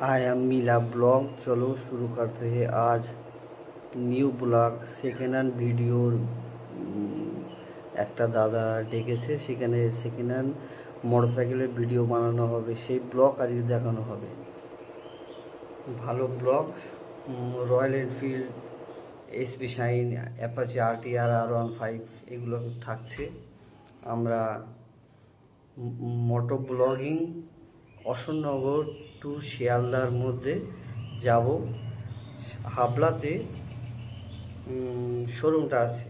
I am मीला blog. चलो शुरू करते हैं आज নিউ ব্লগ। সেকেন্ড হ্যান্ড ভিডিওর একটা দাদা ডেকেছে, সেখানে সেকেন্ড হ্যান্ড মোটরসাইকেলের ভিডিও বানানো হবে, সেই ব্লগ আজকে দেখানো হবে। ভালো blog, royal Enfield, SP shine, Apache RTR R15 এগুলো থাকছে। আমরা মোটো ব্লগিং অশোকনগর টু শিয়ালদার মধ্যে যাব। হাবলাতে শোরুমটা আছে,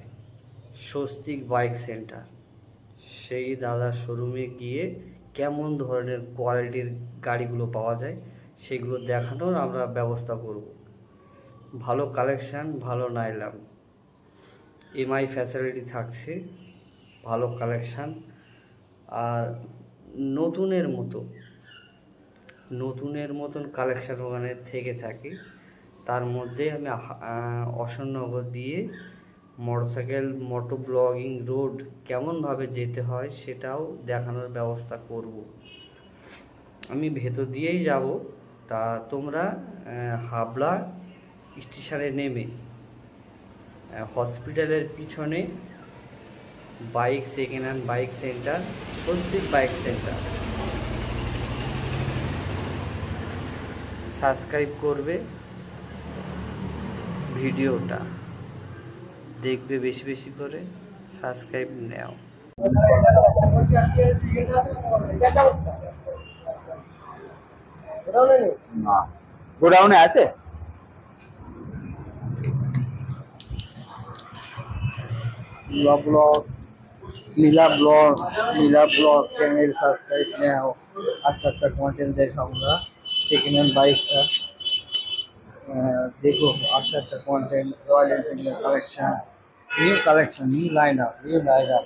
স্বস্তিক বাইক সেন্টার। সেই দাদার শোরুমে গিয়ে কেমন ধরনের কোয়ালিটির গাড়িগুলো পাওয়া যায় সেগুলো দেখানোর আমরা ব্যবস্থা করব। ভালো কালেকশান, ভালো নাইলাম, MI ফ্যাসিলিটি থাকছে, ভালো কালেকশান। আর নতুনের মতন কালেকশান ওখানে থেকে থাকে। তার মধ্যে আমি অশোকনগর দিয়ে মোটরসাইকেল মোটো ব্লগিং রোড কেমনভাবে যেতে হয় সেটাও দেখানোর ব্যবস্থা করব। আমি ভেতর দিয়েই যাব। তা তোমরা হাবলা স্টেশনে নেমে হসপিটালের পিছনে bike second hand bike centre, Swastik bike centre, subscribe করবে, ভিডিওটা দেখবে বেশি বেশি করে, সাবস্ক্রাইব নাও। গোডাউনে আছে मीला ब्लॉग चैनल सब्सक्राइब नाउ। अच्छा कंटेंट दिखाऊंगा सेकेंड हैंड बाइक का। देखो अच्छा content, royal Enfield collection, new lineup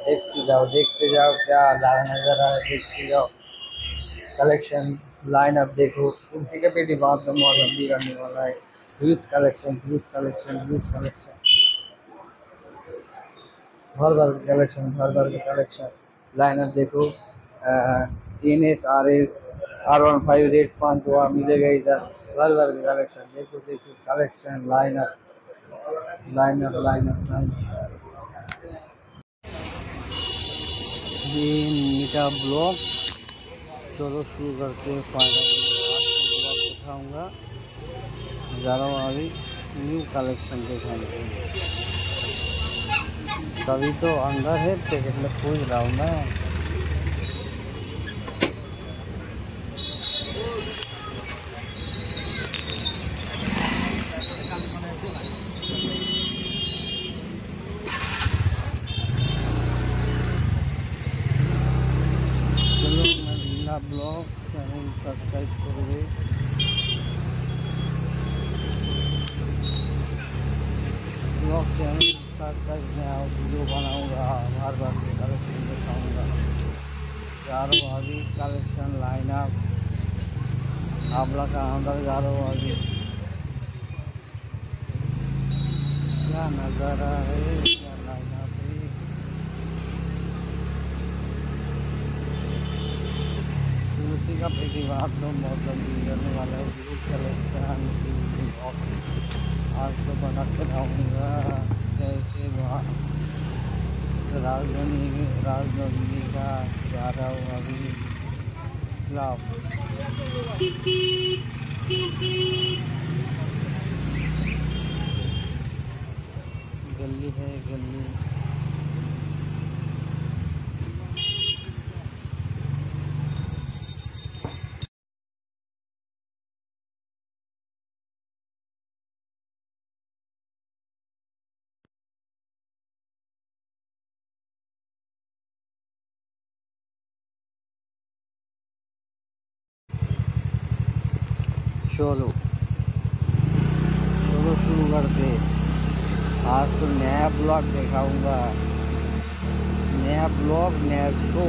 देखते जाओ क्या नजर आ रहा है, देखते जाओ कलेक्शन लाइनअप। देखो कुर्सी के पेटी बात का मौसम भी करने वाला है। ह्यूज कलेक्शन भर के कलेक्शन लाइनअप। देखो NS RS R15 रेट 5 तो मिलेगा इधर। भर के कलेक्शन देखो कलेक्शन लाइनअप। ये मीठा ब्लॉग। चलो शुरू करते हैं। फाइनल ब्लॉग दिखाऊंगा, जा रहा हूँ अभी न्यू कलेक्शन दिखाने के लिए। तभी तो अंदर है, टिकट में खोज रहा हूँ मैं। ब्लॉग चैनल सब्सक्राइब करोगे, ब्लॉग चैनल सब्सक्राइब में आओ, वीडियो बनाऊंगा, बार कलेक्शन दिखाऊंगा। चारों अभी कलेक्शन लाइनअप हावड़ा का अंदर जा रहा हूँ अभी। क्या नज़ारा है, क्या लाइनअप है। उसी का पेटी बात तो मौसम बिगड़ने वाला है। कलेक्शन आज तो बना के लाऊंगा। कैसे राजधानी का जा रहा हूँ अभी। गली है गली। चलो शुरू करते। आज तो नया ब्लॉग दिखाऊंगा, नया ब्लॉग, नया शो।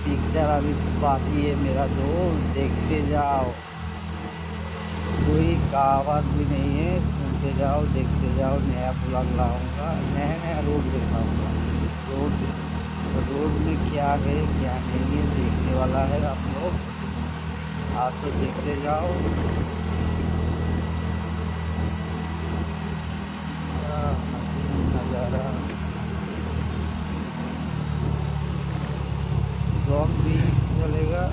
पिक्चर अभी बाकी है मेरा दोस्त, देखते जाओ। कोई कहावत भी नहीं है, सुनते जाओ, देखते जाओ। नया ब्लॉग लाऊंगा, नया रोड दिखाऊंगा। रोड में क्या है क्या नहीं है देखने वाला है आप लोग। आज तो देखते जाओ क्या हसीन नज़ारा। ब्लॉग भी चलेगा,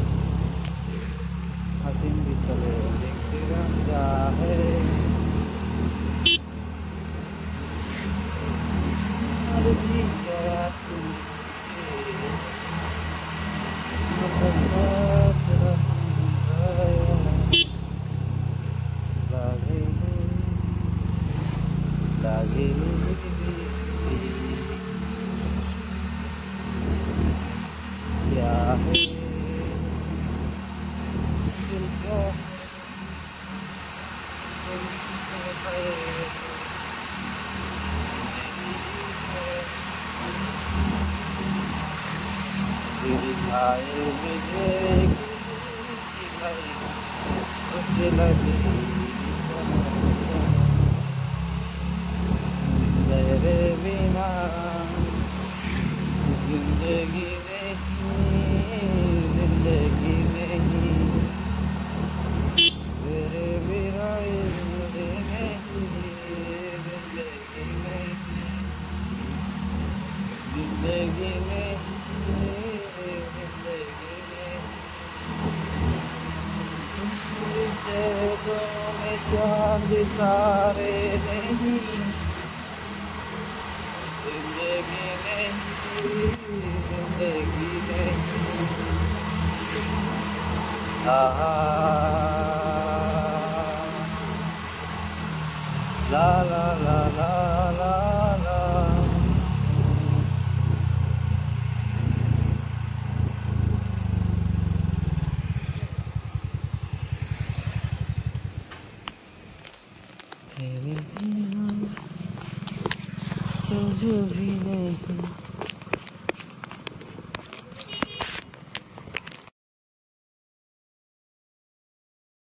हसीन भी चलेगा, देखिएगा क्या है। अरे जी क्या क्या है दिल का दिखाए मुझे उसे लगी तेरे बिना जिंदगी नहीं, जिंदगी नहीं, तेरे बिना जिंदगी नहीं, जिंदगी नहीं, जिंदगी में चांद तारे नहीं, जिंदगी नहीं, जिंदगी नहीं। ला ला ला ला ला ला। तेरे बिना तुझे भी नहीं।